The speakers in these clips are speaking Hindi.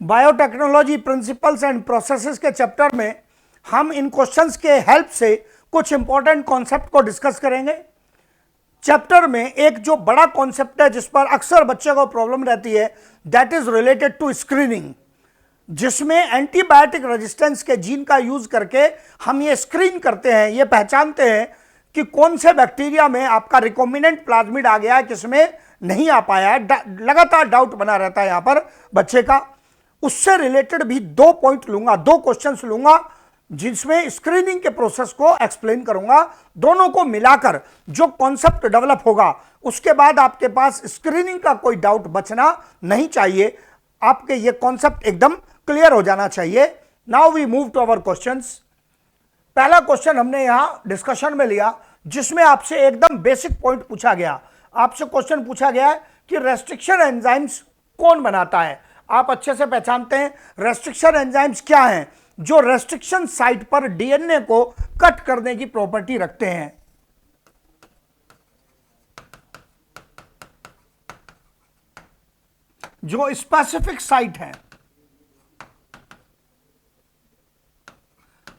बायोटेक्नोलॉजी प्रिंसिपल्स एंड प्रोसेसेस के चैप्टर में हम इन क्वेश्चंस के हेल्प से कुछ इंपॉर्टेंट कॉन्सेप्ट को डिस्कस करेंगे। चैप्टर में एक जो बड़ा कॉन्सेप्ट है जिस पर अक्सर बच्चे को प्रॉब्लम रहती है, that is related to screening, जिसमें एंटीबायोटिक रेजिस्टेंस के जीन का यूज करके हम ये स्क्रीन करते हैं, ये पहचानते हैं कि कौन से बैक्टीरिया में आपका रिकॉम्बिनेंट प्लाज्मिड आ गया है, किसमें नहीं आ पाया है। लगातार डाउट बना रहता है यहां पर बच्चे का। उससे रिलेटेड भी 2 पॉइंट लूंगा, 2 क्वेश्चंस लूंगा जिसमें स्क्रीनिंग के प्रोसेस को एक्सप्लेन करूंगा। दोनों को मिलाकर जो कॉन्सेप्ट डेवलप होगा उसके बाद आपके पास स्क्रीनिंग का कोई डाउट बचना नहीं चाहिए, आपके ये कॉन्सेप्ट एकदम क्लियर हो जाना चाहिए। Now we move to our questions. पहला क्वेश्चन हमने यहां डिस्कशन में लिया जिसमें आपसे एकदम बेसिक पॉइंट पूछा गया। आपसे क्वेश्चन पूछा गया है कि रेस्ट्रिक्शन एंजाइम्स कौन बनाता है। आप अच्छे से पहचानते हैं रेस्ट्रिक्शन एंजाइम्स क्या हैं, जो रेस्ट्रिक्शन साइट पर डीएनए को कट करने की प्रॉपर्टी रखते हैं। जो स्पेसिफिक साइट है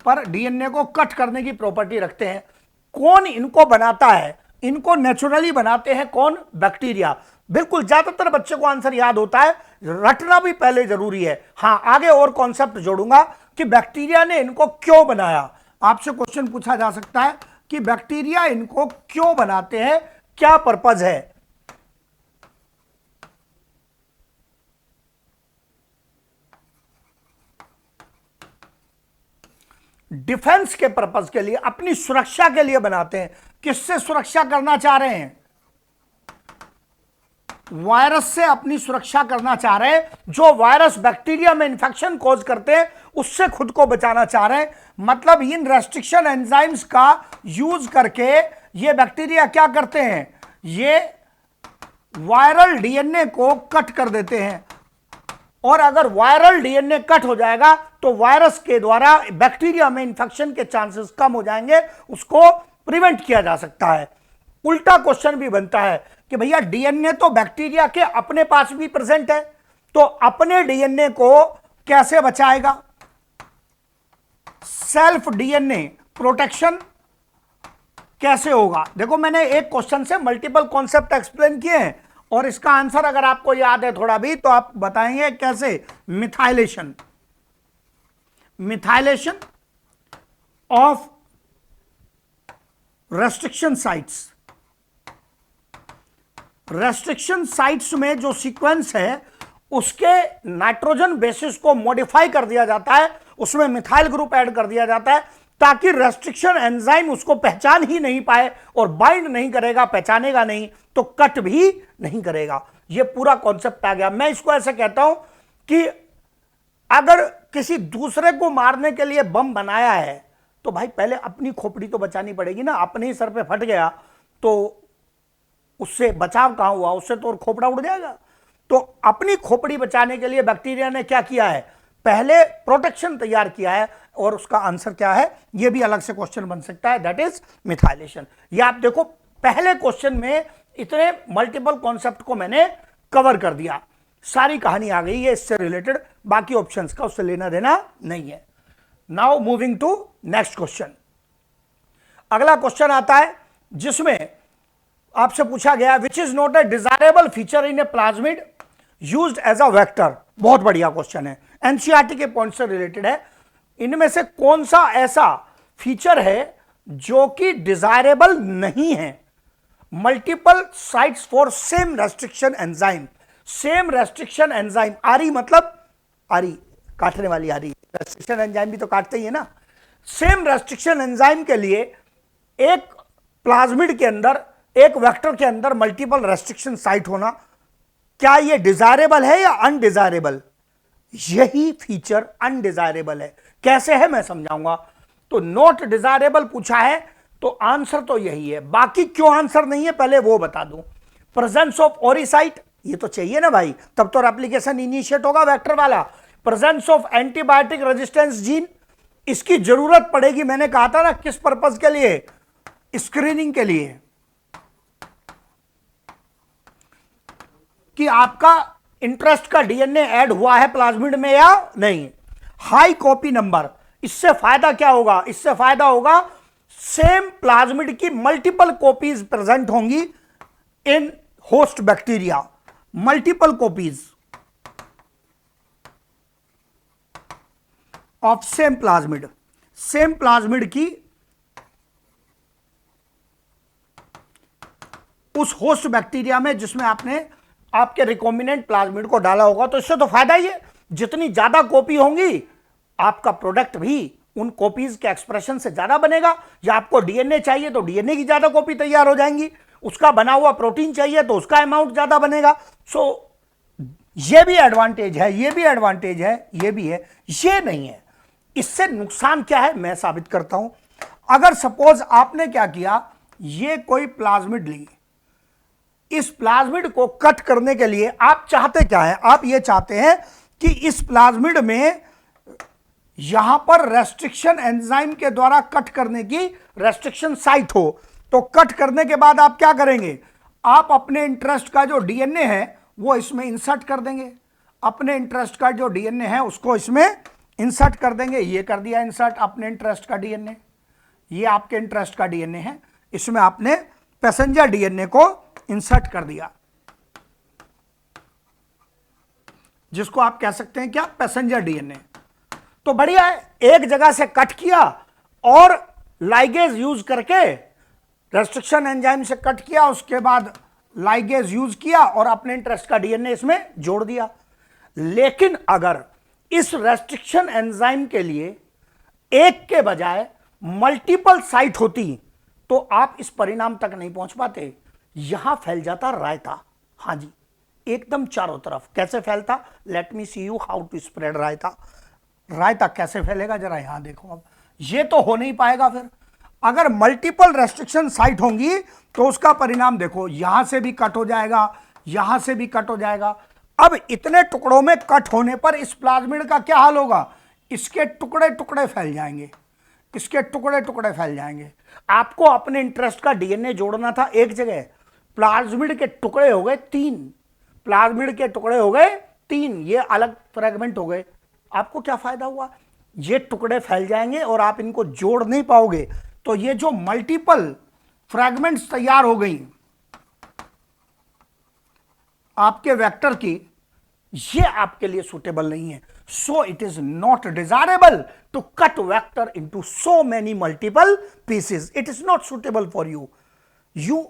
पर डीएनए को कट करने की प्रॉपर्टी रखते हैं। कौन इनको बनाता है? इनको नेचुरली बनाते हैं कौन? बैक्टीरिया। बिल्कुल, ज्यादातर बच्चे को आंसर याद होता है, रटना भी पहले जरूरी है। हां, आगे और कॉन्सेप्ट जोड़ूंगा कि बैक्टीरिया ने इनको क्यों बनाया। आपसे क्वेश्चन पूछा जा सकता है कि बैक्टीरिया इनको क्यों बनाते हैं, क्या पर्पज है। डिफेंस के पर्पज के लिए, अपनी सुरक्षा के लिए बनाते हैं। किससे सुरक्षा करना चाह रहे हैं? वायरस से अपनी सुरक्षा करना चाह रहे हैं। जो वायरस बैक्टीरिया में इंफेक्शन कॉज करते हैं उससे खुद को बचाना चाह रहे हैं। मतलब इन रेस्ट्रिक्शन एंजाइम्स का यूज करके ये बैक्टीरिया क्या करते हैं? ये वायरल डीएनए को कट कर देते हैं, और अगर वायरल डीएनए कट हो जाएगा तो वायरस के द्वारा बैक्टीरिया में इंफेक्शन के चांसेस कम हो जाएंगे, उसको प्रिवेंट किया जा सकता है। उल्टा क्वेश्चन भी बनता है कि भैया डीएनए तो बैक्टीरिया के अपने पास भी प्रेजेंट है, तो अपने डीएनए को कैसे बचाएगा? सेल्फ डीएनए प्रोटेक्शन कैसे होगा? देखो, मैंने एक क्वेश्चन से मल्टीपल कॉन्सेप्ट एक्सप्लेन किए हैं और इसका आंसर अगर आपको याद है थोड़ा भी तो आप बताएंगे कैसे। Methylation, methylation of restriction sites. Restriction sites में जो सीक्वेंस है उसके नाइट्रोजन बेसिस को मॉडिफाई कर दिया जाता है, उसमें मिथाइल ग्रुप ऐड कर दिया जाता है ताकि रेस्ट्रिक्शन एंजाइम उसको पहचान ही नहीं पाए, और बाइंड नहीं करेगा, पहचानेगा नहीं तो कट भी नहीं करेगा। यह पूरा कॉन्सेप्ट आ गया। मैं इसको ऐसे कहता हूं कि अगर किसी दूसरे को मारने के लिए बम बनाया है तो भाई पहले अपनी खोपड़ी तो बचानी पड़ेगी ना। अपने ही सर पे फट गया तो उससे बचाव कहां हुआ, उससे तो और खोपड़ा उड़ जाएगा। तो अपनी खोपड़ी बचाने के लिए बैक्टीरिया ने क्या किया है? पहले प्रोटेक्शन तैयार किया है, और उसका आंसर क्या है यह भी अलग से क्वेश्चन बन सकता है, दैट इज मिथाइलेशन। ये आप देखो, पहले क्वेश्चन में इतने मल्टीपल कॉन्सेप्ट को मैंने कवर कर दिया, सारी कहानी आ गई है इससे रिलेटेड। बाकी ऑप्शंस का उससे लेना देना नहीं है। Now moving to next question. अगला क्वेश्चन आता है जिसमें आपसे पूछा गया which is not a desirable feature in a plasmid used as a vector. बहुत बढ़िया क्वेश्चन है, एनसीईआरटी के पॉइंट से रिलेटेड है। इनमें से कौन सा ऐसा फीचर है जो कि डिजायरेबल नहीं है? Multiple sites for same restriction enzyme. Same restriction enzyme, आरी मतलब आरी काटने वाली आरी, रेस्ट्रिक्शन एंजाइम भी तो काटते ही है ना। सेम रेस्ट्रिक्शन एंजाइम के लिए एक प्लाज्मिड के अंदर, एक वेक्टर के अंदर मल्टीपल रेस्ट्रिक्शन साइट होना, क्या यह डिजायरेबल है या अनडिजायरेबल? यही फीचर अनडिजायरेबल है। कैसे है मैं समझाऊंगा। तो नॉट डिजायरेबल पूछा है तो आंसर तो यही है। बाकी क्यों आंसर नहीं है पहले वो बता दूं। प्रेजेंस ऑफ ओरिसाइट, ये तो चाहिए ना भाई, तब तो एप्लीकेशन इनिशिएट होगा वेक्टर वाला। Presence of antibiotic resistance gene, इसकी जरूरत पड़ेगी, मैंने कहा था ना किस पर्पज के लिए? स्क्रीनिंग के लिए, कि आपका इंटरेस्ट का डीएनए ऐड हुआ है प्लाज्मिड में या नहीं। हाई कॉपी नंबर, इससे फायदा क्या होगा, इससे फायदा होगा सेम प्लाज्मिड की मल्टीपल कॉपीज प्रेजेंट होंगी इन host bacteria, multiple copies of same plasmid की उस होस्ट बैक्टीरिया में जिसमें आपने आपके रिकॉम्बिनेंट प्लाज्मिड को डाला होगा। तो इससे तो फायदा ही है, जितनी ज्यादा कॉपी होंगी आपका प्रोडक्ट भी उन कॉपीज के एक्सप्रेशन से ज्यादा बनेगा। या आपको डीएनए चाहिए तो डीएनए की ज्यादा कॉपी तैयार हो जाएंगी, उसका बना हुआ प्रोटीन चाहिए तो उसका अमाउंट ज्यादा बनेगा। सो ये भी एडवांटेज है, ये भी एडवांटेज है, ये भी है, ये नहीं है। इससे नुकसान क्या है मैं साबित करता हूं। अगर सपोज आपने क्या किया, ये कोई प्लाज्मिड ली, इस प्लाज्मिड को कट करने के लिए आप चाहते क्या है, आप ये चाहते हैं कि इस प्लाज्मिड में यहां पर रेस्ट्रिक्शन एंजाइम के द्वारा कट करने की रेस्ट्रिक्शन साइट हो। तो कट करने के बाद आप क्या करेंगे, आप अपने इंटरेस्ट का जो डीएनए है वो इसमें इंसर्ट कर देंगे, अपने इंटरेस्ट का जो डीएनए है उसको इसमें इंसर्ट कर देंगे। ये कर दिया इंसर्ट अपने इंटरेस्ट का डीएनए, ये आपके इंटरेस्ट का डीएनए है, इसमें आपने पैसेंजर डीएनए को इंसर्ट कर दिया, जिसको आप कह सकते हैं क्या, पैसेंजर डीएनए। तो बढ़िया है, एक जगह से कट किया और लाइगेज यूज करके रेस्ट्रिक्शन एंजाइम से कट किया, उसके बाद लाइगेज यूज किया और अपने इंटरेस्ट का डीएनए इसमें जोड़ दिया। लेकिन अगर इस रेस्ट्रिक्शन एंजाइम के लिए एक के बजाय मल्टीपल साइट होती तो आप इस परिणाम तक नहीं पहुंच पाते। यहां फैल जाता रायता, हां जी, एकदम चारों तरफ। कैसे फैलता, let me see you how to spread raita. रायता कैसे फैलेगा जरा यहां देखो। अब ये तो हो नहीं पाएगा। फिर अगर मल्टीपल रेस्ट्रिक्शन साइट होंगी तो उसका परिणाम देखो, यहां से भी कट हो जाएगा, यहां से भी कट हो जाएगा। अब इतने टुकड़ों में कट होने पर इस प्लाज्मिड का क्या हाल होगा, इसके टुकड़े टुकड़े फैल जाएंगे, इसके टुकड़े टुकड़े फैल जाएंगे। आपको अपने इंटरेस्ट का डीएनए जोड़ना था एक जगह, प्लाज्मिड के टुकड़े हो गए 3, प्लाज्मिड के टुकड़े हो गए 3, ये अलग फ्रेगमेंट हो गए। आपको क्या फायदा हुआ, ये टुकड़े फैल जाएंगे और आप इनको जोड़ नहीं पाओगे। तो ये जो मल्टीपल फ्रैगमेंट्स तैयार हो गई आपके वेक्टर की, ये आपके लिए सुटेबल नहीं है। So it is not desirable to cut vector into so many multiple pieces. It is not suitable for you. You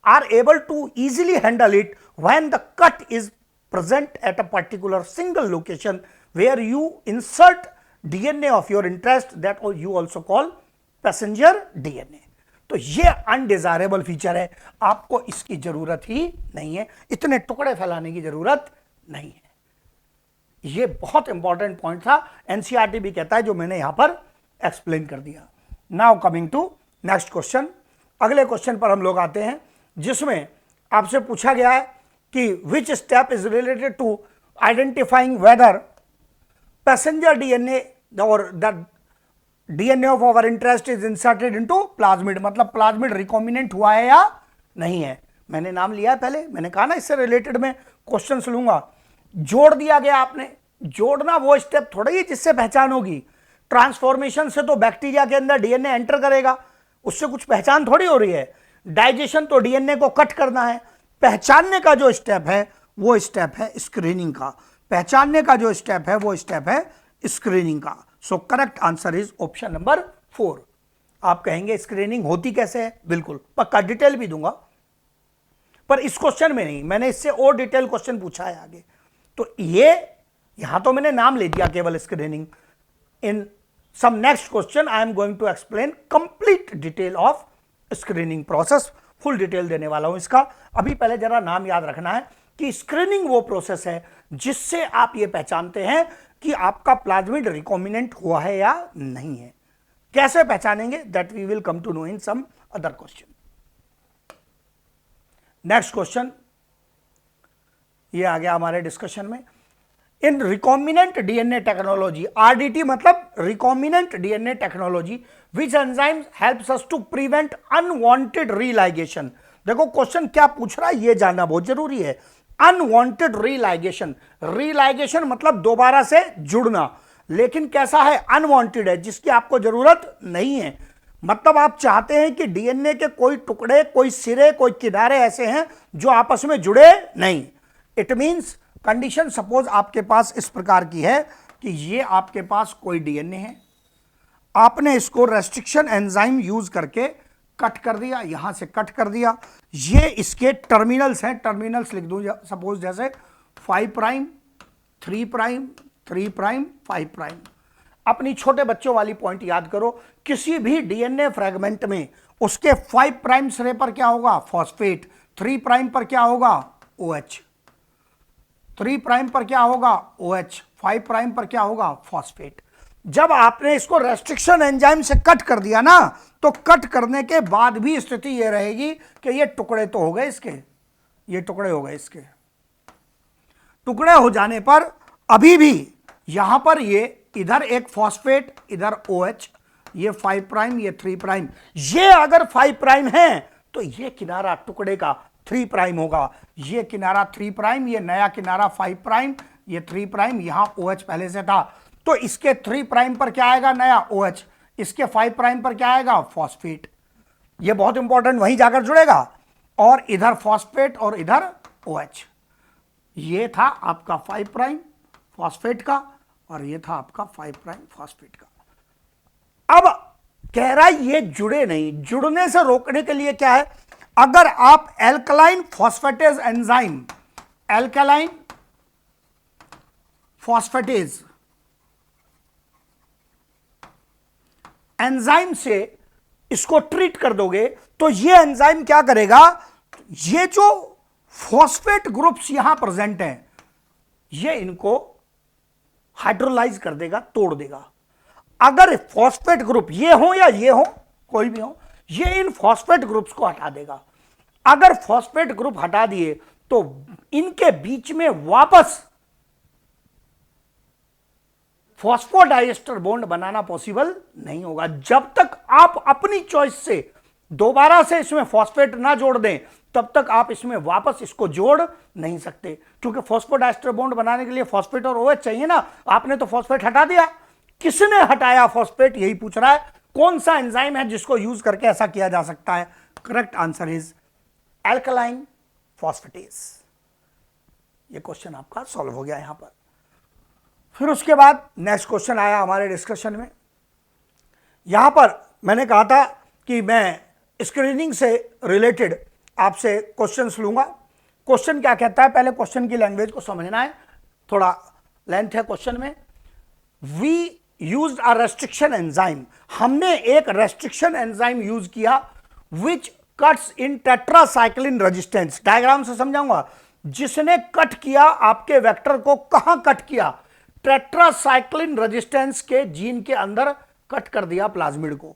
are able to easily handle it when the cut is present at a particular single location where you insert DNA of your interest, that you also call passenger DNA. तो ये अनडिजायरेबल फीचर है, आपको इसकी जरूरत ही नहीं है, इतने टुकड़े फैलाने की जरूरत नहीं है। ये बहुत इंपॉर्टेंट पॉइंट था, एनसीईआरटी भी कहता है, जो मैंने यहां पर एक्सप्लेन कर दिया। Now coming to next question. अगले क्वेश्चन पर हम लोग आते हैं, जिसमें आपसे पूछा गया है कि which step is related to identifying whether passenger DNA और the DNA of our interest is inserted into plasmid. मतलब प्लाज्मिड रिकॉम्बिनेंट हुआ है या नहीं है। मैंने नाम लिया है पहले, मैंने कहा ना इससे रिलेटेड में क्वेश्चंस लूंगा। जोड़ दिया गया आपने, जोड़ना वो स्टेप थोड़ा ही जिससे पहचान होगी। ट्रांसफॉर्मेशन से तो बैक्टीरिया के अंदर डीएनए एंटर करेगा, उससे कुछ पहचान थोड़ी हो रही है। डाइजेशन तो डीएनए को कट करना है। पहचानने का जो स्टेप है वो स्टेप है स्क्रीनिंग का। पहचानने का जो स्टेप है वो स्टेप है स्क्रीनिंग का। So correct answer is option number 4। आप कहेंगे स्क्रीनिंग होती कैसे है, बिल्कुल पक्का डिटेल भी दूंगा, पर इस क्वेश्चन में नहीं, मैंने इससे और डिटेल क्वेश्चन पूछा है आगे। तो ये यहां तो मैंने नाम ले दिया केवल screening. In some next question I am going to explain complete detail of screening process, full detail देने वाला हूं इसका। अभी पहले जरा नाम याद रखना है कि स्क्रीनिंग वो प्रोसेस है जिससे आप ये पहचानते हैं कि आपका प्लाज्मिड रिकॉम्बिनेंट हुआ है या नहीं है। कैसे पहचानेंगे, that we will come to know in some other question. Next question ये आ गया हमारे डिस्कशन में। In recombinant DNA technology, RDT मतलब recombinant DNA technology, which enzymes helps us to prevent unwanted religation. देखो क्वेश्चन क्या पूछ रहा है ये जानना बहुत जरूरी है। अनवांटेड रीलाइगेशन, रीलाइगेशन मतलब दोबारा से जुड़ना, लेकिन कैसा है, अनवांटेड है, जिसकी आपको जरूरत नहीं है। मतलब आप चाहते हैं कि डीएनए के कोई टुकड़े, कोई सिरे, कोई किनारे ऐसे हैं जो आपस में जुड़े नहीं। इट मींस कंडीशन सपोज आपके पास इस प्रकार की है कि ये आपके पास कोई डीएनए है, आपने इसको रेस्ट्रिक्शन एंजाइम यूज करके कट कर दिया, यहां से कट कर दिया, ये इसके टर्मिनल्स हैं, टर्मिनल्स लिख दूं सपोज जैसे 5 प्राइम 3 प्राइम 3 प्राइम 5 प्राइम। अपनी छोटे बच्चों वाली पॉइंट याद करो, किसी भी डीएनए फ्रेगमेंट में उसके 5 प्राइम सिरे पर क्या होगा, फॉस्फेट, 3 प्राइम पर क्या होगा, OH, 3 प्राइम पर क्या होगा, OH, 5 प्राइम पर क्या होगा, फॉस्फेट। जब आपने इसको रेस्ट्रिक्शन एंजाइम से कट कर दिया ना, तो कट करने के बाद भी स्थिति यह रहेगी कि ये टुकड़े तो हो गए इसके, ये टुकड़े हो गए इसके। टुकड़े हो जाने पर अभी भी यहां पर ये इधर एक फॉस्फेट, इधर OH, ये 5 प्राइम, ये 3 प्राइम। ये अगर 5 प्राइम है तो ये किनारा टुकड़े का 3 प्राइम होगा, ये किनारा 3 प्राइम, ये नया किनारा 5 प्राइम, ये 3 प्राइम, यहां OH पहले से था, तो इसके 3 प्राइम पर क्या आएगा, नया OH, इसके 5 प्राइम पर क्या आएगा, फॉस्फेट। ये बहुत इंपॉर्टेंट, वहीं जाकर जुड़ेगा, और इधर फॉस्फेट और इधर OH। ये था आपका 5 प्राइम फॉस्फेट का, और ये था आपका 5 प्राइम फॉस्फेट का। अब कह रहा है ये जुड़े नहीं, जुड़ने से रोकने के लिए क्या है, अगर आप alkaline phosphatase enzyme, alkaline phosphatase enzyme से इसको ट्रीट कर दोगे, तो ये एंजाइम क्या करेगा, ये जो फॉस्फेट ग्रुप्स यहां प्रेजेंट हैं, ये इनको हाइड्रोलाइज कर देगा, तोड़ देगा। अगर फॉस्फेट ग्रुप ये हो या ये हो, कोई भी हो, ये इन फॉस्फेट ग्रुप्स को हटा देगा। अगर फॉस्फेट ग्रुप हटा दिए तो इनके बीच में वापस फॉस्फोडाइएस्टर बॉन्ड बनाना पॉसिबल नहीं होगा। जब तक आप अपनी चॉइस से दोबारा से इसमें फॉस्फेट ना जोड़ दें, तब तक आप इसमें वापस इसको जोड़ नहीं सकते, क्योंकि फॉस्फोडाइएस्टर बॉन्ड बनाने के लिए फॉस्फेट और OH चाहिए ना। आपने तो फॉस्फेट हटा दिया, किसने हटाया फॉस्फेट, यही पूछ रहा है। कौन सा एंजाइम है जिसको यूज करके ऐसा किया जा सकता है? Correct answer is alkaline phosphatase. ये क्वेश्चन आपका सॉल्व हो गया यहां पर। फिर उसके बाद नेक्स्ट क्वेश्चन आया हमारे डिस्कशन में। यहां पर मैंने कहा था कि मैं स्क्रीनिंग से रिलेटेड आपसे क्वेश्चंस लूंगा। क्वेश्चन क्या कहता है, पहले क्वेश्चन की लैंग्वेज को समझना है, थोड़ा लेंथ है क्वेश्चन में। We used a restriction enzyme, हमने एक रेस्ट्रिक्शन एंजाइम यूज किया which cuts in tetracycline resistance. Diagram से समझाऊंगा। जिसने कट किया आपके वेक्टर को, कहां कट किया, टेट्रासाइक्लिन रेजिस्टेंस के जीन के अंदर कट कर दिया प्लाज्मिड को।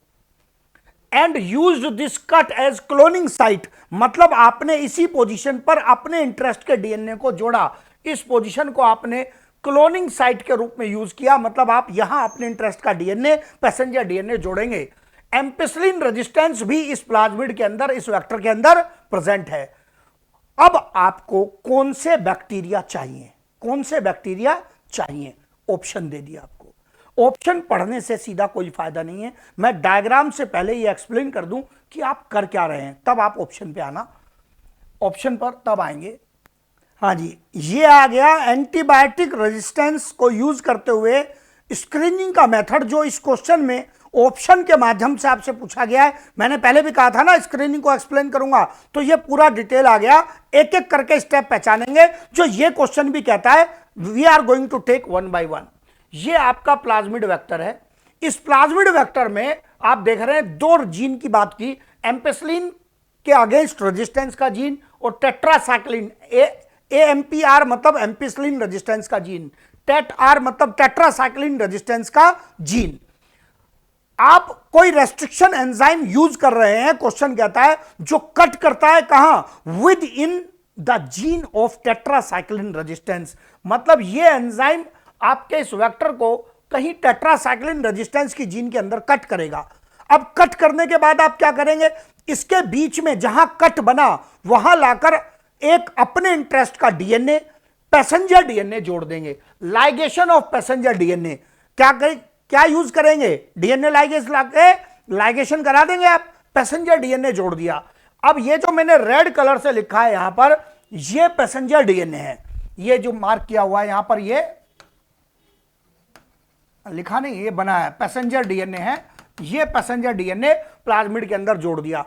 And used this cut as cloning site, मतलब आपने इसी पोजीशन पर अपने इंटरेस्ट के डीएनए को जोड़ा, इस पोजीशन को आपने क्लोनिंग साइट के रूप में यूज किया। मतलब आप यहां अपने इंटरेस्ट का डीएनए, पैसेंजर डीएनए जोड़ेंगे। एम्पिसिलिन रेजिस्टेंस भी इस प्लाज्मिड के अंदर, इस वेक्टर के अंदर प्रेजेंट है। अब आपको कौन से बैक्टीरिया चाहिए, कौन से बैक्टीरिया चाहिए, ऑप्शन दे दिया आपको। ऑप्शन पढ़ने से सीधा कोई फायदा नहीं है, मैं डायग्राम से पहले ये एक्सप्लेन कर दूं कि आप कर क्या रहे हैं, तब आप ऑप्शन पे आना। ऑप्शन पर तब आएंगे। हाँ जी, ये आ गया एंटीबायोटिक रेजिस्टेंस को यूज करते हुए स्क्रीनिंग का मेथड, जो इस क्वेश्चन में ऑप्शन के माध्यम से आपसे पूछा गया है। मैंने पहले भी कहा था ना, स्क्रीनिंग को एक्सप्लेन करूंगा, तो ये पूरा डिटेल आ गया। एक एक करके स्टेप पहचानेंगे, जो ये क्वेश्चन भी कहता है we are going to take one by one. ये आपका प्लाज्मिड वेक्टर है। इस प्लाज्मिड वेक्टर में आप देख रहे हैं दो जीन की बात की, एम्पिसिलिन के अगेंस्ट रेजिस्टेंस का जीन और टेट्रासाइक्लिन, AMPR मतलब एम्पिसिलिन रेजिस्टेंस का जीन, TET-R मतलब टेट्रासाइक्लिन रेजिस्टेंस का जीन। आप कोई रेस्ट्रिक्शन एंजाइम यूज कर रहे हैं, क्वेश्चन कहता है, जो कट करता है कहां, with in the gene of tetracycline resistance. मतलब ये एंजाइम आपके इस वेक्टर को कहीं टेट्रासाइक्लिन रेजिस्टेंस की जीन के अंदर कट करेगा। अब कट करने के बाद आप क्या करेंगे, इसके बीच में जहां कट बना वहां लाकर एक अपने इंटरेस्ट का डीएनए, पैसेंजर डीएनए जोड़ देंगे। लाइगेशन ऑफ पैसेंजर डीएनए क्या यूज करेंगे? डीएनए लाइगेस लाके लाइगेशन करा देंगे आप, पैसेंजर डीएनए जोड़ दिया। अब ये जो मैंने रेड कलर से लिखा है यहां पर, ये पैसेंजर डीएनए है। ये जो मार्क किया हुआ है यहां पर, ये लिखा नहीं, ये बना है, पैसेंजर डीएनए है। ये पैसेंजर डीएनए प्लाज्मिड के अंदर जोड़ दिया।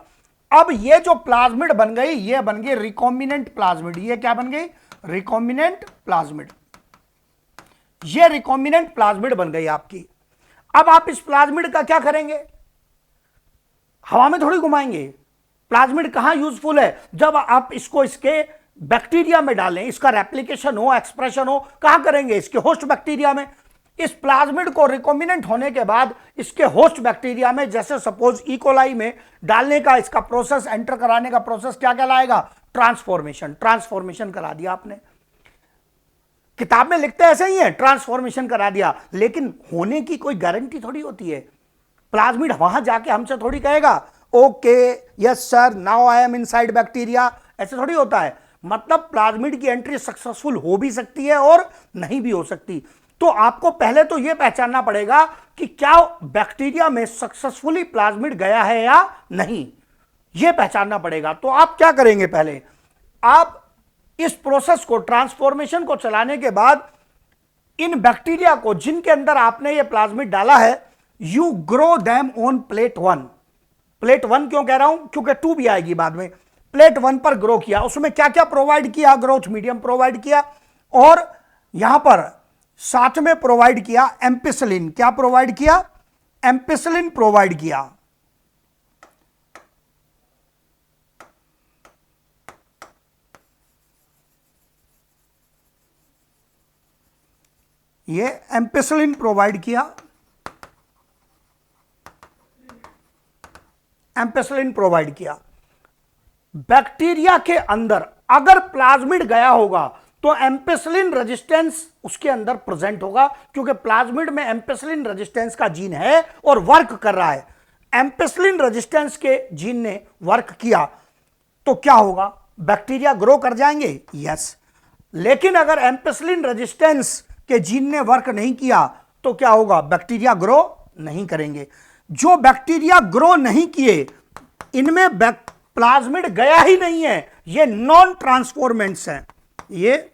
अब ये जो प्लाज्मिड बन गई, ये बन गई रिकॉम्बिनेंट प्लाज्मिड। ये क्या बन गई? Recombinant plasmid. ये रिकॉम्बिनेंट प्लाज्मिड बन गई आपकी। अब आप इस प्लाज्मिड का क्या करेंगे? हवा में थोड़ी घुमाएंगे। प्लाज्मिड कहां यूजफुल है? जब आप इसको इसके बैक्टीरिया में डालें, इसका रेप्लिकेशन हो, एक्सप्रेशन हो, कहां करेंगे? इसके होस्ट बैक्टीरिया में। इस प्लाज्मिड को रिकॉम्बिनेंट होने के बाद इसके होस्ट बैक्टीरिया में, जैसे सपोज इकोलाई में डालने का इसका प्रोसेस, एंटर कराने का प्रोसेस क्या कहलाएगा? ट्रांसफॉर्मेशन। ट्रांसफॉर्मेशन करा दिया आपने। किताब में लिखते ऐसे ही है, ट्रांसफॉर्मेशन करा दिया, लेकिन होने की कोई गारंटी थोड़ी होती है। प्लाज्मिड वहां जाके हमसे थोड़ी कहेगा okay yes sir now I am inside bacteria, ऐसे थोड़ी होता है। मतलब प्लाज्मिड की एंट्री सक्सेसफुल हो भी सकती है और नहीं भी हो सकती। तो आपको पहले तो यह पहचानना पड़ेगा कि क्या बैक्टीरिया में सक्सेसफुली प्लाज्मिड गया है या नहीं, यह पहचानना पड़ेगा। तो आप क्या करेंगे? पहले आप इस प्रोसेस को, ट्रांसफॉर्मेशन को चलाने के बाद इन बैक्टीरिया को जिनके अंदर आपने ये प्लाज्मिड डाला है, you grow them on plate 1। Plate 1 क्यों कह रहा हूं? क्योंकि 2 भी आएगी बाद में। प्लेट 1 पर ग्रो किया, उसमें क्या क्या प्रोवाइड किया? ग्रोथ मीडियम प्रोवाइड किया, और यहां पर साथ में प्रोवाइड किया एम्पिसिलिन। क्या प्रोवाइड किया? एम्पिसिलिन प्रोवाइड किया। ये एम्पिसिलिन प्रोवाइड किया, एम्पिसिलिन प्रोवाइड किया। बैक्टीरिया के अंदर अगर प्लाज्मिड गया होगा तो एम्पिसिलिन रेजिस्टेंस उसके अंदर प्रेजेंट होगा, क्योंकि प्लाज्मिड में एम्पिसिलिन रेजिस्टेंस का जीन है और वर्क कर रहा है। एम्पिसिलिन रेजिस्टेंस के जीन ने वर्क किया तो क्या होगा? बैक्टीरिया ग्रो कर जाएंगे, यस। लेकिन अगर एम्पिसिलिन रेजिस्टेंस के जीन ने वर्क नहीं किया तो क्या होगा? बैक्टीरिया ग्रो नहीं करेंगे। जो बैक्टीरिया ग्रो नहीं किए, इनमें प्लाज्मिड गया ही नहीं है, ये नॉन ट्रांसफॉर्मेंट्स हैं। ये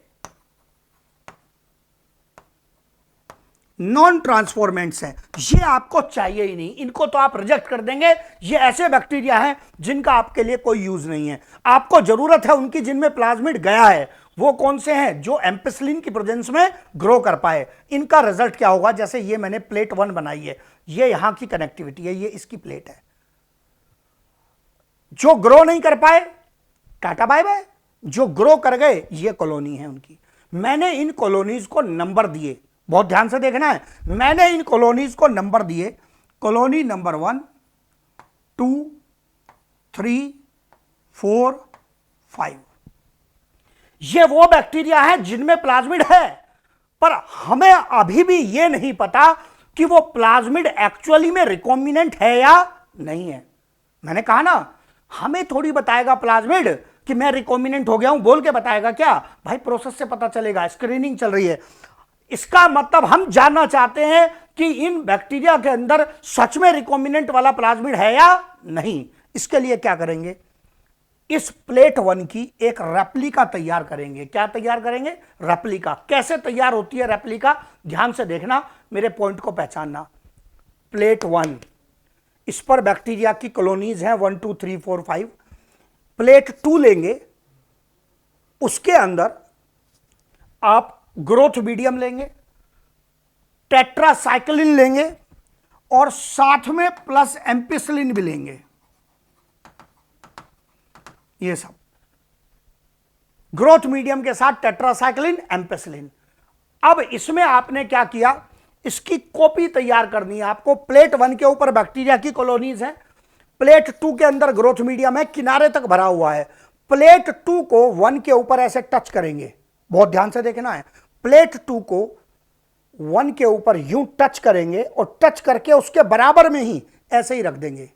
नॉन ट्रांसफॉर्मेंट्स हैं, ये आपको चाहिए ही नहीं, इनको तो आप रिजेक्ट कर देंगे। ये ऐसे बैक्टीरिया हैं जिनका आपके लिए कोई यूज नहीं है। आपको जरूरत है उनकी जिनमें प्लाज्मिड गया है। वो कौन से हैं? जो एम्पिसिलिन की प्रेजेंस में ग्रो कर पाए। इनका रिजल्ट क्या होगा? जैसे ये मैंने प्लेट 1 बनाई है, ये यहां की कनेक्टिविटी है, ये इसकी प्लेट है। जो ग्रो नहीं कर पाए, टाटा बाय बाय। जो ग्रो कर गए, ये कॉलोनी है उनकी। मैंने इन कॉलोनीज को नंबर दिए, बहुत ध्यान से देखना है। मैंने इन कॉलोनीज को नंबर दिए, कॉलोनी नंबर 1, 2, 3, 4, 5। ये वो बैक्टीरिया है जिनमें प्लाज्मिड है, पर हमें अभी भी ये नहीं पता कि वो प्लाज्मिड एक्चुअली में रिकॉम्बिनेंट है या नहीं है। मैंने कहा ना, हमें थोड़ी बताएगा प्लाज्मिड कि मैं रिकॉम्बिनेंट हो गया हूं, बोल के बताएगा क्या भाई? प्रोसेस से पता चलेगा, स्क्रीनिंग चल रही है। इसका मतलब हम जानना चाहते हैं कि इन बैक्टीरिया के अंदर सच में रिकॉम्बिनेंट वाला प्लाज्मिड है या नहीं। इसके लिए क्या करेंगे? इस प्लेट 1 की एक रेप्लिका तैयार करेंगे। क्या तैयार करेंगे? रेप्लिका। कैसे तैयार होती है रेप्लिका? ध्यान से देखना, मेरे पॉइंट को पहचानना। प्लेट 1, इस पर बैक्टीरिया की कॉलोनीज हैं 1, 2, 3, 4, 5। प्लेट 2 लेंगे, उसके अंदर आप ग्रोथ मीडियम लेंगे, टेट्रासाइक्लिन लेंगे और साथ में प्लस एम्पिसिलिन भी लेंगे। ये सब ग्रोथ मीडियम के साथ टेट्रासाइक्लिन, एम्पिसिलिन। अब इसमें आपने क्या किया? इसकी कॉपी तैयार करनी है आपको। प्लेट 1 के ऊपर बैक्टीरिया की कॉलोनीज हैं, प्लेट 2 के अंदर ग्रोथ मीडियम है, किनारे तक भरा हुआ है। प्लेट 2 को 1 के ऊपर ऐसे टच करेंगे, बहुत ध्यान से देखना है। प्लेट 2 को 1 के ऊपर यूं टच करेंगे और टच करके उसके बराबर में ही ऐसे ही रख देंगे।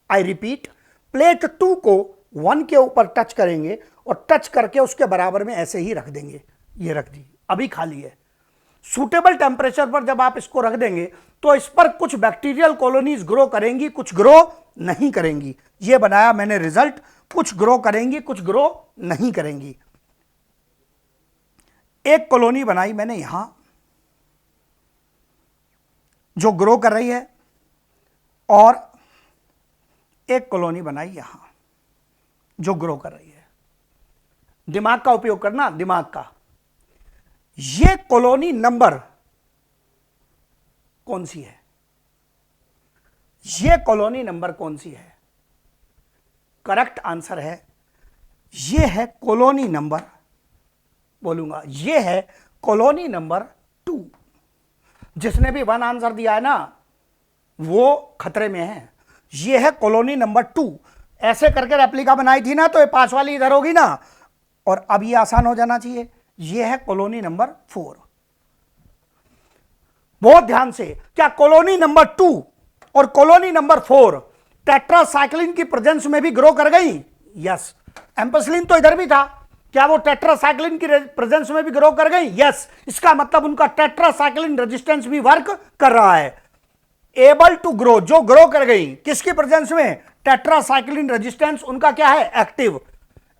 आई रिपीट, प्लेट 2 को 1 के ऊपर टच करेंगे और टच करके उसके बराबर में ऐसे ही रख देंगे, ये रख दी, अभी खाली है। सूटेबल टेम्परेचर पर जब आप इसको रख देंगे तो इस पर कुछ बैक्टीरियल कॉलोनीज ग्रो करेंगी, कुछ ग्रो नहीं करेंगी। ये बनाया मैंने रिजल्ट, कुछ ग्रो करेंगी कुछ ग्रो नहीं करेंगी। एक कॉलोनी बनाई मैंने यहां जो ग्रो कर रही है, और एक कॉलोनी बनाई यहां जो ग्रो कर रही है। दिमाग का उपयोग करना, दिमाग का। ये कॉलोनी नंबर कौन सी है? ये कॉलोनी नंबर कौन सी है? करेक्ट आंसर है, ये है कॉलोनी नंबर, बोलूंगा ये है कॉलोनी नंबर 2। जिसने भी 1 आंसर दिया है ना वो खतरे में है। ये है कॉलोनी नंबर 2। ऐसे करके रेप्लिका बनाई थी ना तो ये 5 वाली इधर होगी ना, और अब ये आसान हो जाना चाहिए। ये है कॉलोनी नंबर 4। बहुत ध्यान से, क्या कॉलोनी नंबर 2 और कॉलोनी नंबर 4 टेट्रासाइक्लिन की प्रेजेंस में भी ग्रो कर गई? यस। एम्पेसिलिन तो इधर भी था, क्या वो टेट्रासाइक्लिन की प्रेजेंस में भी ग्रो कर गई? यस। इसका मतलब उनका टेट्रासाइक्लिन रेजिस्टेंस भी वर्क कर रहा है। एबल टू ग्रो, जो ग्रो कर गई किसकी प्रेजेंस में? टेट्रासाइक्लिन रेजिस्टेंस उनका क्या है? एक्टिव।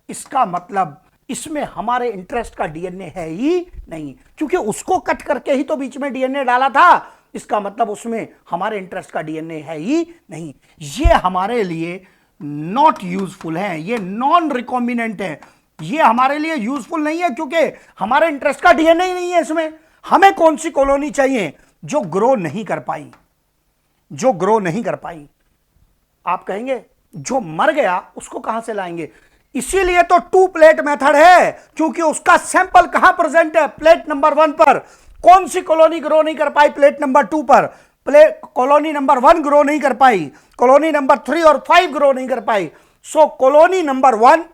इसका मतलब इसमें हमारे इंटरेस्ट का डीएनए है ही नहीं, क्योंकि उसको कट करके ही तो बीच में डीएनए डाला था। इसका मतलब उसमें हमारे इंटरेस्ट का डीएनए है ही नहीं। ये हमारे लिए नॉट यूजफुल है, ये नॉन रिकॉम्बिनेंट है, ये हमारे लिए यूजफुल नहीं है, क्योंकि हमारे इंटरेस्ट का डीएनए ही नहीं है इसमें। हमें कौन सी कॉलोनी चाहिए? जो ग्रो नहीं कर पाई, जो ग्रो नहीं कर पाई। आप कहेंगे जो मर गया उसको कहां से लाएंगे? इसीलिए तो 2 प्लेट मेथड है, क्योंकि उसका सैंपल कहां प्रेजेंट है? प्लेट नंबर 1 पर। कौन सी कॉलोनी ग्रो नहीं कर पाई? प्लेट नंबर 2 पर। कॉलोनी नंबर 1 ग्रो नहीं कर पाई, कॉलोनी नंबर 3 और 5 ग्रो नहीं कर पाई। सो कॉलोनी नंबर 1,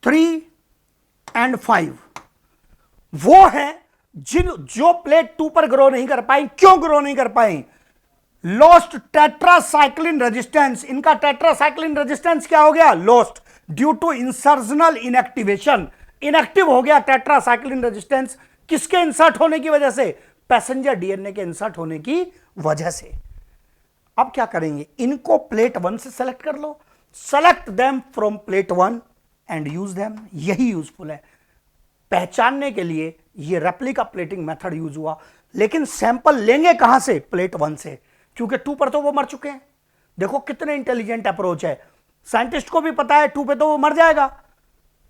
3 एंड 5 वो है जो प्लेट 2 पर ग्रो नहीं कर पाई। क्यों ग्रो नहीं कर पाई? Lost tetracycline resistance. इनका टेट्रासाइक्लिन रेजिस्टेंस क्या हो गया? Lost due to insertional inactivation. Inactive हो गया टेट्रासाइक्लिन रेजिस्टेंस। किसके इंसर्ट होने की वजह से? पैसेंजर डीएनए के इंसर्ट होने की वजह से। अब क्या करेंगे? इनको प्लेट 1 से सेलेक्ट कर लो, select them from plate 1 and use them. यही यूजफुल है। पहचानने के लिए ये रेप्लिका प्लेटिंग मेथड यूज हुआ, लेकिन सैंपल लेंगे कहां से? प्लेट 1 से, क्योंकि 2 पर तो वो मर चुके हैं। देखो कितने इंटेलिजेंट अप्रोच है। साइंटिस्ट को भी पता है 2 पे तो वो मर जाएगा,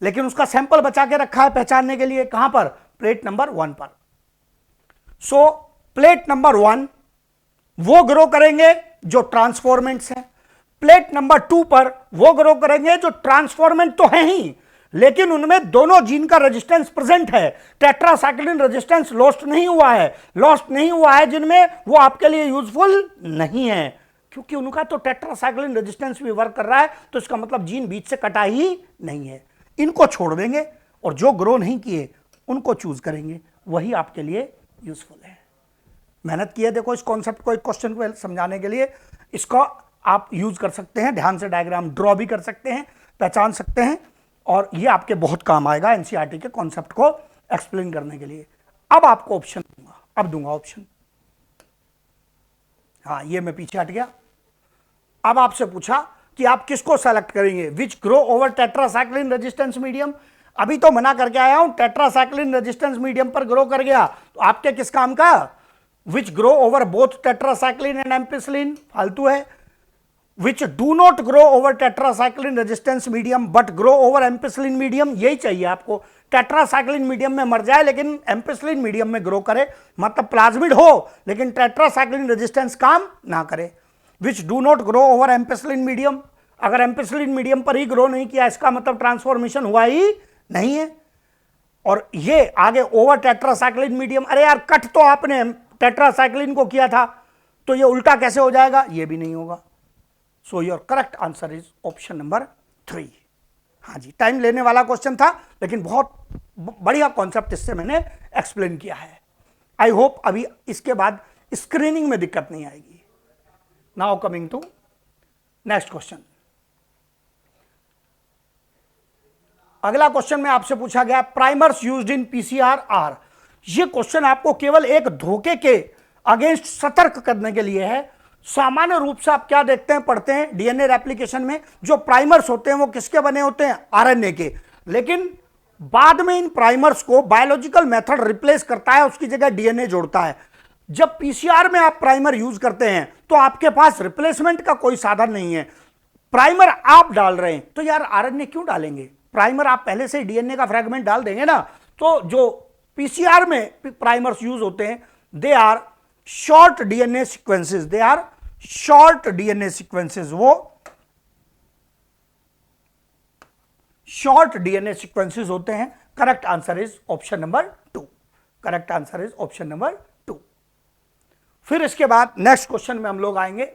लेकिन उसका सैंपल बचा के रखा है पहचानने के लिए। कहां पर? प्लेट नंबर 1 पर। सो प्लेट नंबर 1 वो ग्रो करेंगे जो ट्रांसफॉर्मेंट्स हैं। प्लेट नंबर 2 पर वो ग्रो करेंगे जो ट्रांसफॉर्मेंट तो है ही, लेकिन उनमें दोनों जीन का रेजिस्टेंस प्रेजेंट है। टेट्रासाइक्लिन रेजिस्टेंस लॉस्ट नहीं हुआ है, लॉस्ट नहीं हुआ है जिनमें, वो आपके लिए यूजफुल नहीं है, क्योंकि उनका तो टेट्रासाइक्लिन रेजिस्टेंस भी वर्क कर रहा है। तो इसका मतलब जीन बीच से कटा ही नहीं है। इनको छोड़ देंगे और जो ग्रो नहीं किए उनको चूज करेंगे, वही आपके लिए यूजफुल है। मेहनत की है देखो इस कॉन्सेप्ट को, एक क्वेश्चन को समझाने के लिए। इसको आप यूज कर सकते हैं, ध्यान से डायग्राम ड्रॉ भी कर सकते हैं, पहचान सकते हैं, और ये आपके बहुत काम आएगा एनसीईआरटी के कॉन्सेप्ट को एक्सप्लेन करने के लिए। अब आपको ऑप्शन दूंगा, अब दूंगा ऑप्शन। हाँ, ये मैं पीछे हट गया। अब आपसे पूछा कि आप किसको सेलेक्ट करेंगे? Which grow over tetracycline resistance medium. अभी तो मना करके आया हूं, टेट्रासाइक्लिन रेजिस्टेंस मीडियम पर ग्रो कर गया तो आपके किस काम का? Which grow over both tetracycline and ampicillin, फालतू है। Which do not grow over tetracycline resistance medium but grow over ampicillin medium, यही चाहिए आपको। टेट्रासाइक्लिन मीडियम में मर जाए लेकिन एम्पिसिलिन मीडियम में ग्रो करे, मतलब प्लाज्मिड हो लेकिन टेट्रासाइक्लिन रेजिस्टेंस काम ना करे। Which do not grow over ampicillin medium, अगर एम्पिसिलिन मीडियम पर ही ग्रो नहीं किया इसका मतलब ट्रांसफॉर्मेशन हुआ ही नहीं है। और ये आगे ओवर टेट्रासाइक्लिन मीडियम, अरे यार कट तो आपने टेट्रासाइक्लिन को किया था, तो ये उल्टा कैसे हो जाएगा? ये भी नहीं होगा। So your correct answer is option number 3। हाँ जी, टाइम लेने वाला क्वेश्चन था, लेकिन बहुत बढ़िया कॉन्सेप्ट इससे मैंने एक्सप्लेन किया है। आई होप अभी इसके बाद स्क्रीनिंग में दिक्कत नहीं आएगी। Now coming to next question. अगला क्वेश्चन में आपसे पूछा गया primers used in PCR are. यह क्वेश्चन आपको केवल एक धोखे के अगेंस्ट सतर्क करने के लिए है। सामान्य रूप से आप क्या देखते हैं, पढ़ते हैं डीएनए रेप्लिकेशन में जो प्राइमर्स होते हैं वो किसके बने होते हैं, आरएनए के। लेकिन बाद में इन प्राइमर्स को बायोलॉजिकल मेथड रिप्लेस करता है, उसकी जगह डीएनए जोड़ता है। जब पीसीआर में आप प्राइमर यूज करते हैं तो आपके पास रिप्लेसमेंट का कोई साधन नहीं है, प्राइमर आप डाल रहे हैं। तो यार आरएनए क्यों डालेंगे, प्राइमर आप पहले से डीएनए का फ्रेगमेंट डाल देंगे ना। तो जो पीसीआर में प्राइमर्स यूज होते हैं they are short DNA sequences, they are short DNA sequences, वो शॉर्ट डीएनए सीक्वेंसेस होते हैं। Correct answer is option number 2, correct answer is option number 2। फिर इसके बाद नेक्स्ट क्वेश्चन में हम लोग आएंगे।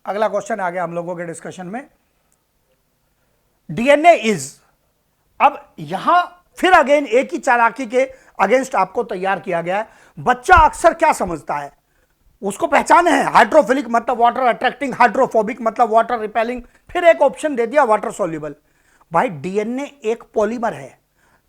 अगला क्वेश्चन आ गया हम लोगों के डिस्कशन में, डीएनए इज। अब यहां फिर अगेन एक ही चालाकी के अगेंस्ट आपको तैयार किया गया है। बच्चा अक्सर क्या समझता है, उसको पहचाने है हाइड्रोफिलिक मतलब वाटर अट्रैक्टिंग, हाइड्रोफोबिक मतलब वाटर रिपेलिंग, फिर एक ऑप्शन दे दिया वाटर सॉल्युबल। भाई डीएनए एक पॉलीमर है,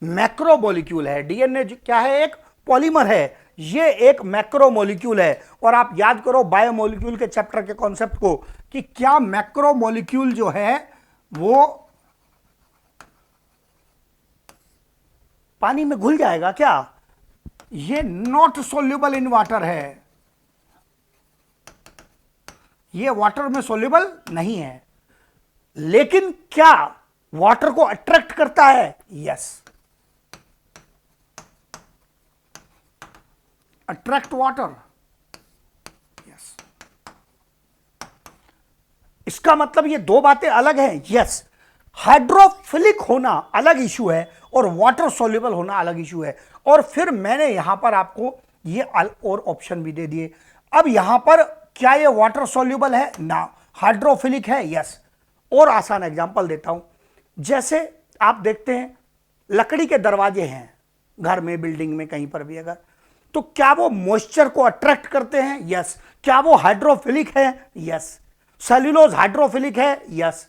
मैक्रो मॉलिक्यूल है। डीएनए क्या है, एक पॉलीमर है, ये एक मैक्रो मॉलिक्यूल है। और आप याद करो बायोमोलिक्यूल के चैप्टर के कॉन्सेप्ट को कि क्या मैक्रो मॉलिक्यूल जो है वो पानी में घुल जाएगा क्या, ये नॉट सोल्यूबल इन वाटर है, ये वाटर में सोल्यूबल नहीं है। लेकिन क्या वाटर को अट्रैक्ट करता है, यस, अट्रैक्ट वाटर, यस। इसका मतलब ये दो बातें अलग हैं, यस। हाइड्रोफिलिक होना अलग इशू है और वाटर सोल्यूबल होना अलग इशू है। और फिर मैंने यहां पर आपको ये और ऑप्शन भी दे दिए। अब यहां पर क्या ये वाटर सोल्यूबल है, ना, हाइड्रोफिलिक है, यस। और आसान एग्जांपल देता हूं, जैसे आप देखते हैं लकड़ी के दरवाजे हैं घर में, बिल्डिंग में, कहीं पर भी अगर, तो क्या वो मॉइस्चर को अट्रैक्ट करते हैं, यस। क्या वो हाइड्रोफिलिक है, यस। सेल्यूलोज हाइड्रोफिलिक है, यस।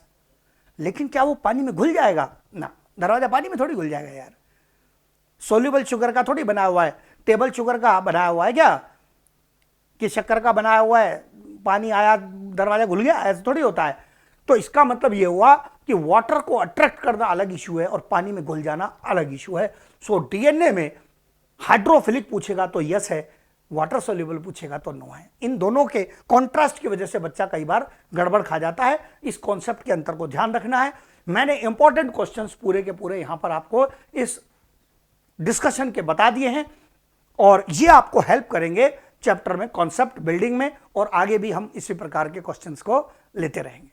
लेकिन क्या वो पानी में घुल जाएगा, ना, दरवाजा पानी में थोड़ी घुल जाएगा यार। सोल्यूबल शुगर का थोड़ी बना हुआ है, टेबल शुगर का बनाया हुआ है क्या, कि शक्कर का बनाया हुआ है, पानी आया दरवाजा घुल गया, ऐसा थोड़ी होता है। तो इसका मतलब यह हुआ कि वाटर को अट्रैक्ट करना अलग इशू है और पानी में घुल जाना अलग इशू है। सो डीएनए में हाइड्रोफिलिक पूछेगा तो यस है, वाटर सोल्यूबल पूछेगा तो नो है। इन दोनों के कॉन्ट्रास्ट की वजह से बच्चा कई बार गड़बड़ खा जाता है। इस कॉन्सेप्ट के अंतर को ध्यान रखना है। मैंने इंपॉर्टेंट क्वेश्चंस पूरे के पूरे यहां पर आपको इस डिस्कशन के बता दिए हैं और ये आपको हेल्प करेंगे चैप्टर में, कॉन्सेप्ट बिल्डिंग में, और आगे भी हम इसी प्रकार के क्वेश्चंस को लेते रहेंगे।